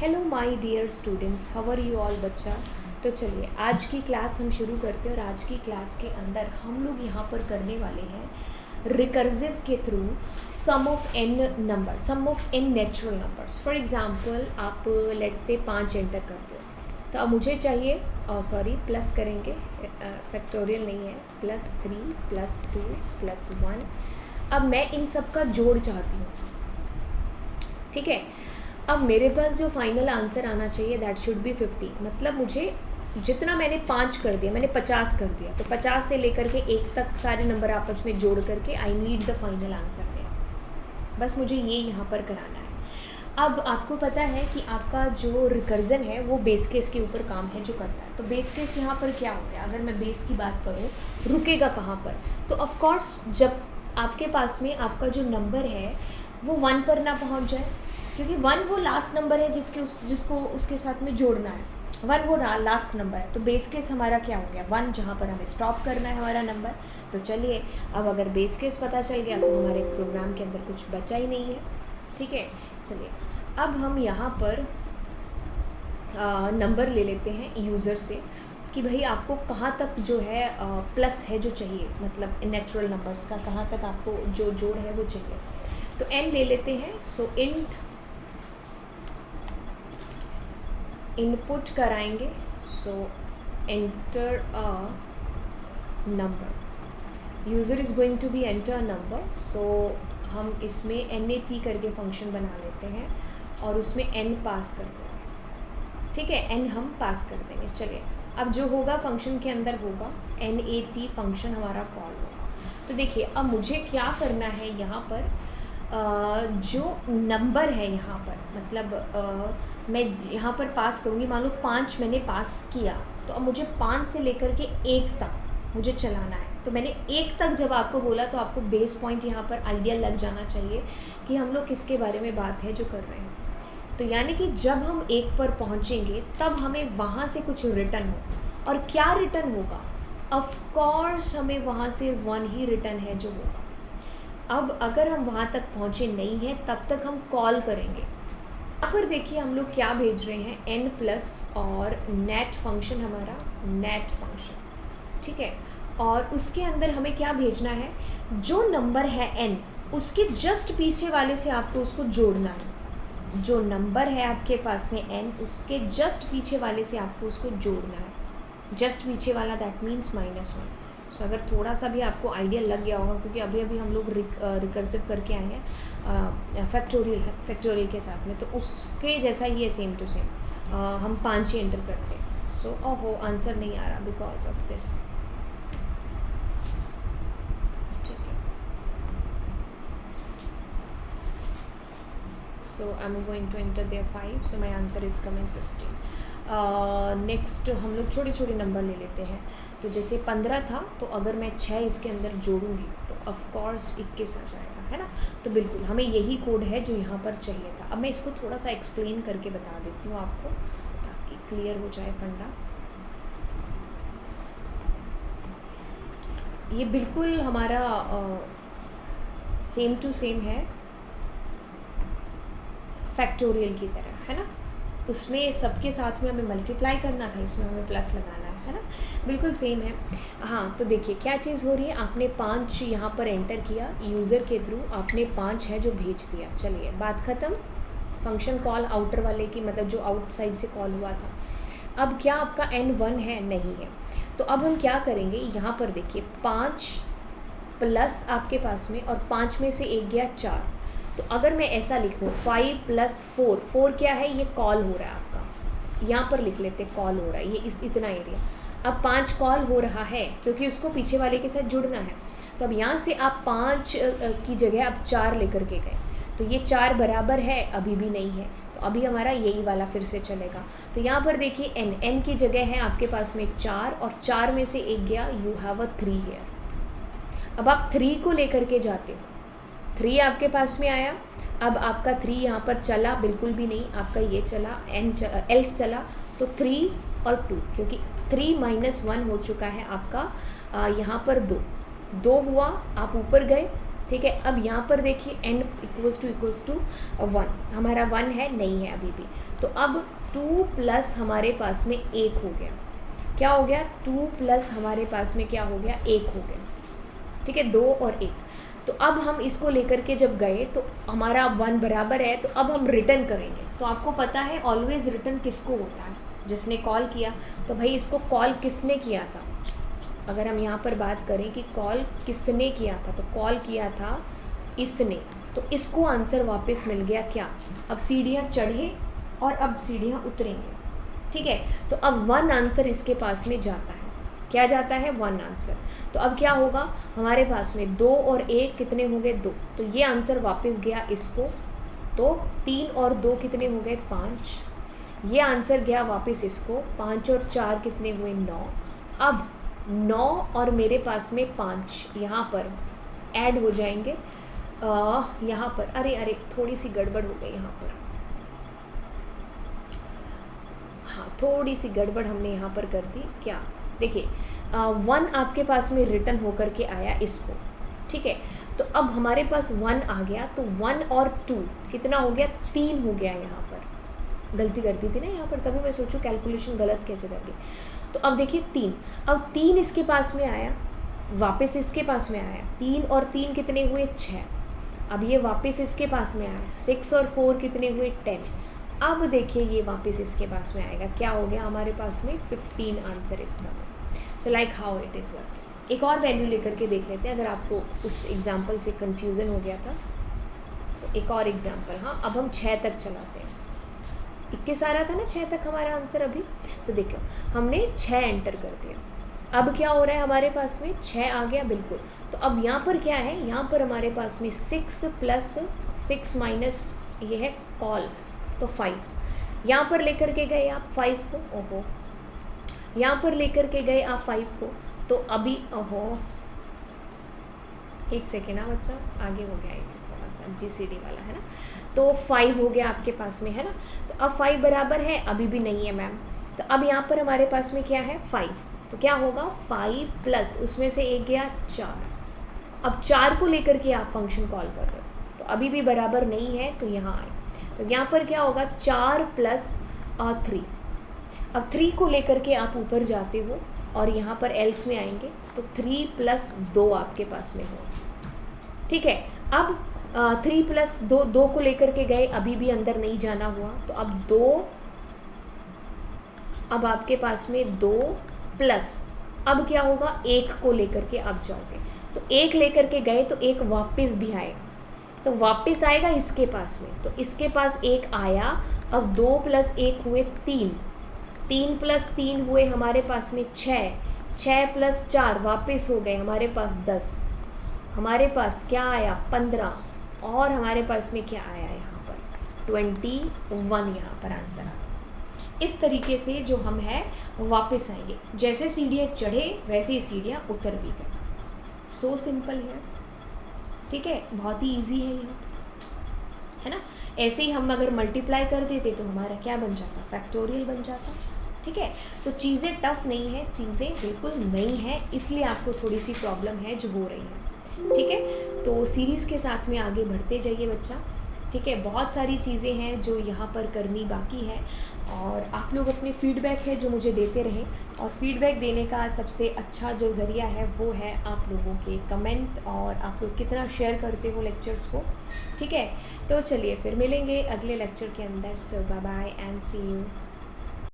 Hello my dear students, how are you all बच्चा। तो चलिए आज की क्लास हम शुरू करते हैं और आज की क्लास के अंदर हम लोग यहाँ पर करने वाले हैं रिकर्सिव के through sum of n number, sum of n natural numbers. For example आप लेट से 5 एंटर करते हो तो अब मुझे चाहिए प्लस करेंगे, फैक्टोरियल नहीं है, +3 +2 +1। अब मैं इन सब का जोड़ चाहती हूँ, ठीक है। अब मेरे पास जो फाइनल आंसर आना चाहिए दैट शुड बी 50। मतलब मुझे जितना मैंने 5 कर दिया, मैंने 50 कर दिया, तो 50 से लेकर के 1 तक सारे नंबर आपस में जोड़ करके I need the final answer there. बस मुझे ये यहाँ पर कराना है। अब आपको पता है कि आपका जो रिकर्जन है वो बेस केस के ऊपर काम है जो करता है। तो बेस केस यहाँ पर क्या हो गया, अगर मैं बेस की बात करूँ रुकेगा कहाँ पर, तो ऑफकोर्स जब आपके पास में आपका जो नंबर है वो 1 पर ना पहुँच जाए, क्योंकि 1 वो लास्ट नंबर है जिसको उसके साथ में जोड़ना है। 1 वो लास्ट नंबर है, तो बेस केस हमारा क्या हो गया 1, जहाँ पर हमें स्टॉप करना है हमारा नंबर। तो चलिए अब अगर बेस केस पता चल गया तो हमारे प्रोग्राम के अंदर कुछ बचा ही नहीं है, ठीक है। चलिए अब हम यहाँ पर नंबर ले लेते हैं यूज़र से कि भाई आपको कहाँ तक जो है प्लस है जो चाहिए, मतलब नेचुरल नंबर्स का कहाँ तक आपको जो जोड़ है वो चाहिए। तो n ले लेते हैं। सो इनपुट कराएंगे, so enter a number, user is going to be enter a number. So हम इसमें NAT करके फंक्शन बना लेते हैं और उसमें n पास कर देंगे, ठीक है। n हम पास कर देंगे। चलिए अब जो होगा फंक्शन के अंदर होगा NAT फंक्शन हमारा कॉल होगा। तो देखिए अब मुझे क्या करना है यहाँ पर, जो नंबर है यहाँ पर, मतलब मैं यहाँ पर पास करूँगी, मान लो 5 मैंने पास किया, तो अब मुझे 5 से लेकर के 1 तक मुझे चलाना है। तो मैंने 1 तक जब आपको बोला तो आपको बेस पॉइंट यहाँ पर आइडिया लग जाना चाहिए कि हम लोग किसके बारे में बात है जो कर रहे हैं। तो यानी कि जब हम 1 पर पहुँचेंगे तब हमें वहाँ से कुछ रिटर्न हो, और क्या रिटर्न होगा, ऑफकोर्स हमें वहाँ से 1 ही रिटर्न है जो होगा। अब अगर हम वहाँ तक पहुँचे नहीं हैं तब तक हम कॉल करेंगे। यहाँ पर देखिए हम लोग क्या भेज रहे हैं, n प्लस और नेट फंक्शन, हमारा नेट फंक्शन, ठीक है। और उसके अंदर हमें क्या भेजना है, जो नंबर है n उसके जस्ट पीछे वाले से आपको उसको जोड़ना है। जो नंबर है आपके पास में n, उसके जस्ट पीछे वाले से आपको उसको जोड़ना है। जस्ट पीछे वाला दैट मीन्स -1। सो अगर थोड़ा सा भी आपको आइडिया लग गया होगा, क्योंकि अभी अभी हम लोग रिकर्सिव करके आए हैं फैक्टोरियल के साथ में, तो उसके जैसा ही है सेम टू सेम। हम 5 ही एंटर करते हैं। सो ओहो आंसर नहीं आ रहा बिकॉज ऑफ दिस, ठीक है। So I am going to enter there 5, so my answer is coming 15। Next हम लोग छोटे छोटे नंबर ले लेते हैं। तो जैसे 15 था, तो अगर मैं 6 इसके अंदर जोड़ूंगी तो ऑफकोर्स 21 आ जाएगा, है ना। तो बिल्कुल हमें यही कोड है जो यहाँ पर चाहिए था। अब मैं इसको थोड़ा सा एक्सप्लेन करके बता देती हूँ आपको, ताकि क्लियर हो जाए फंडा। ये बिल्कुल हमारा सेम टू सेम है फैक्टोरियल की तरह, है ना। उसमें सबके साथ में हमें मल्टीप्लाई करना था, इसमें हमें प्लस लगाना है ना, बिल्कुल सेम है। हाँ तो देखिए क्या चीज़ हो रही है, आपने 5 यहाँ पर एंटर किया यूज़र के थ्रू, आपने 5 है जो भेज दिया। चलिए बात ख़त्म। फंक्शन कॉल आउटर वाले की, मतलब जो आउटसाइड से कॉल हुआ था। अब क्या आपका n 1 है, नहीं है। तो अब हम क्या करेंगे, यहाँ पर देखिए 5 प्लस आपके पास में, और 5 में से 1 गया 4। तो अगर मैं ऐसा लिखूँ 5 + 4, 4 क्या है, ये कॉल हो रहा है आपका, यहाँ पर लिख लेते कॉल हो रहा है, ये इतना एरिया। अब 5 कॉल हो रहा है क्योंकि उसको पीछे वाले के साथ जुड़ना है। तो अब यहाँ से आप 5 की जगह आप 4 लेकर के गए, तो ये 4 बराबर है, अभी भी नहीं है, तो अभी हमारा यही वाला फिर से चलेगा। तो यहाँ पर देखिए n की जगह है आपके पास में 4, और 4 में से 1 गया, यू हैव अ 3 हियर। अब आप 3 को लेकर के जाते हो, 3 आपके पास में आया। अब आपका 3 यहाँ पर चला बिल्कुल भी नहीं, आपका ये चला एल्स चला, तो 3 और 2, क्योंकि 3 - 1 हो चुका है आपका, यहाँ पर 2 हुआ, आप ऊपर गए, ठीक है। अब यहाँ पर देखिए n = 1, हमारा 1 है, नहीं है अभी भी, तो अब 2 प्लस हमारे पास में 1 हो गया, क्या हो गया 2 प्लस हमारे पास में क्या हो गया 1 हो गया, ठीक है 2 और 1। तो अब हम इसको लेकर के जब गए तो हमारा 1 बराबर है, तो अब हम रिटर्न करेंगे। तो आपको पता है ऑलवेज रिटर्न किसको होता है, जिसने कॉल किया। तो भाई इसको कॉल किसने किया था, अगर हम यहाँ पर बात करें कि कॉल किसने किया था, तो कॉल किया था इसने, तो इसको आंसर वापस मिल गया क्या, अब सीढ़ियाँ चढ़े और अब सीढ़ियाँ उतरेंगे, ठीक है। तो अब 1 आंसर इसके पास में जाता है, क्या जाता है 1 आंसर। तो अब क्या होगा हमारे पास में 2 और 1 कितने हो गए 2, तो ये आंसर वापस गया इसको, तो 3 और 2 कितने हो गए 5, ये आंसर गया वापस इसको, 5 और 4 कितने हुए 9। अब 9 और मेरे पास में 5 यहाँ पर ऐड हो जाएंगे, यहाँ पर अरे थोड़ी सी गड़बड़ हो गई यहाँ पर, हाँ थोड़ी सी गड़बड़ हमने यहाँ पर कर दी। क्या देखिए 1 आपके पास में रिटर्न होकर के आया इसको, ठीक है। तो अब हमारे पास 1 आ गया, तो 1 और 2 कितना हो गया 3 हो गया, यहाँ पर गलती कर दी थी ना यहाँ पर, तभी मैं सोचूं कैलकुलेशन गलत कैसे कर दी। तो अब देखिए 3, अब 3 इसके पास में आया, वापस इसके पास में आया, 3 और 3 कितने हुए 6, अब ये वापस इसके पास में आया, 6 और 4 कितने हुए 10। अब देखिए ये वापस इसके पास में आएगा, क्या हो गया हमारे पास में 15 आंसर इसका। So like how it is work. एक और वैल्यू लेकर के देख लेते हैं, अगर आपको उस एग्जाम्पल से कन्फ्यूज़न हो गया था तो एक और एग्जाम्पल। हाँ अब हम 6 तक चलाते हैं, 21 आ रहा था ना 6 तक हमारा आंसर अभी, तो देखो हमने 6 एंटर कर दिया, अब क्या हो रहा है हमारे पास में 6 आ गया बिल्कुल। तो अब यहाँ पर क्या है, यहाँ पर हमारे पास में 6 प्लस 6 माइनस ये है कॉल, तो 5 यहाँ पर लेकर के गए आप 5 को, ओहो यहाँ पर लेकर के गए आप 5 को, तो अभी ओहो एक सेकेंड ना बच्चा, आगे हो गया ये थोड़ा सा GCD वाला है ना, तो 5 हो गया आपके पास में है ना। तो अब 5 बराबर है, अभी भी नहीं है मैम, तो अब यहाँ पर हमारे पास में क्या है 5, तो क्या होगा 5 प्लस उसमें से एक गया 4, अब 4 को लेकर के आप फंक्शन कॉल कर रहे हो, तो अभी भी बराबर नहीं है, तो यहाँ आए, तो यहाँ पर क्या होगा 4 प्लस 3, अब 3 को लेकर के आप ऊपर जाते हो और यहाँ पर एल्स में आएंगे, तो 3 प्लस 2 आपके पास में हो, ठीक है। अब 3 प्लस 2 को लेकर के गए, अभी भी अंदर नहीं जाना हुआ, तो अब 2, अब आपके पास में 2 प्लस, अब क्या होगा 1 को लेकर के आप जाओगे, तो 1 लेकर के गए तो 1 वापस भी आएगा, तो वापस आएगा इसके पास में, तो इसके पास 1 आया, अब 2 प्लस 1 हुए 3, 3 प्लस 3 हुए हमारे पास में 6, 6 प्लस 4 वापस हो गए हमारे पास 10, हमारे पास क्या आया 15, और हमारे पास में क्या आया यहाँ पर 21 यहाँ पर आंसर आ। इस तरीके से जो हम है वापस आएंगे, जैसे सीढ़ियाँ चढ़े वैसे ही सीढ़ियाँ उतर भी गए। सो सिंपल है, ठीक है, बहुत ही ईजी है ये, है ना। ऐसे ही हम अगर मल्टीप्लाई कर देते तो हमारा क्या बन जाता, फैक्टोरियल बन जाता, ठीक है। तो चीज़ें टफ नहीं है, चीज़ें बिल्कुल नई हैं, इसलिए आपको थोड़ी सी प्रॉब्लम है जो हो रही है, ठीक है। तो सीरीज़ के साथ में आगे बढ़ते जाइए बच्चा, ठीक है। बहुत सारी चीज़ें हैं जो यहाँ पर करनी बाकी है, और आप लोग अपने फीडबैक है जो मुझे देते रहें, और फीडबैक देने का सबसे अच्छा जो ज़रिया है वो है आप लोगों के कमेंट, और आप लोग कितना शेयर करते हो लेक्चर्स को, ठीक है। तो चलिए फिर मिलेंगे अगले लेक्चर के अंदर। So bye bye and see you.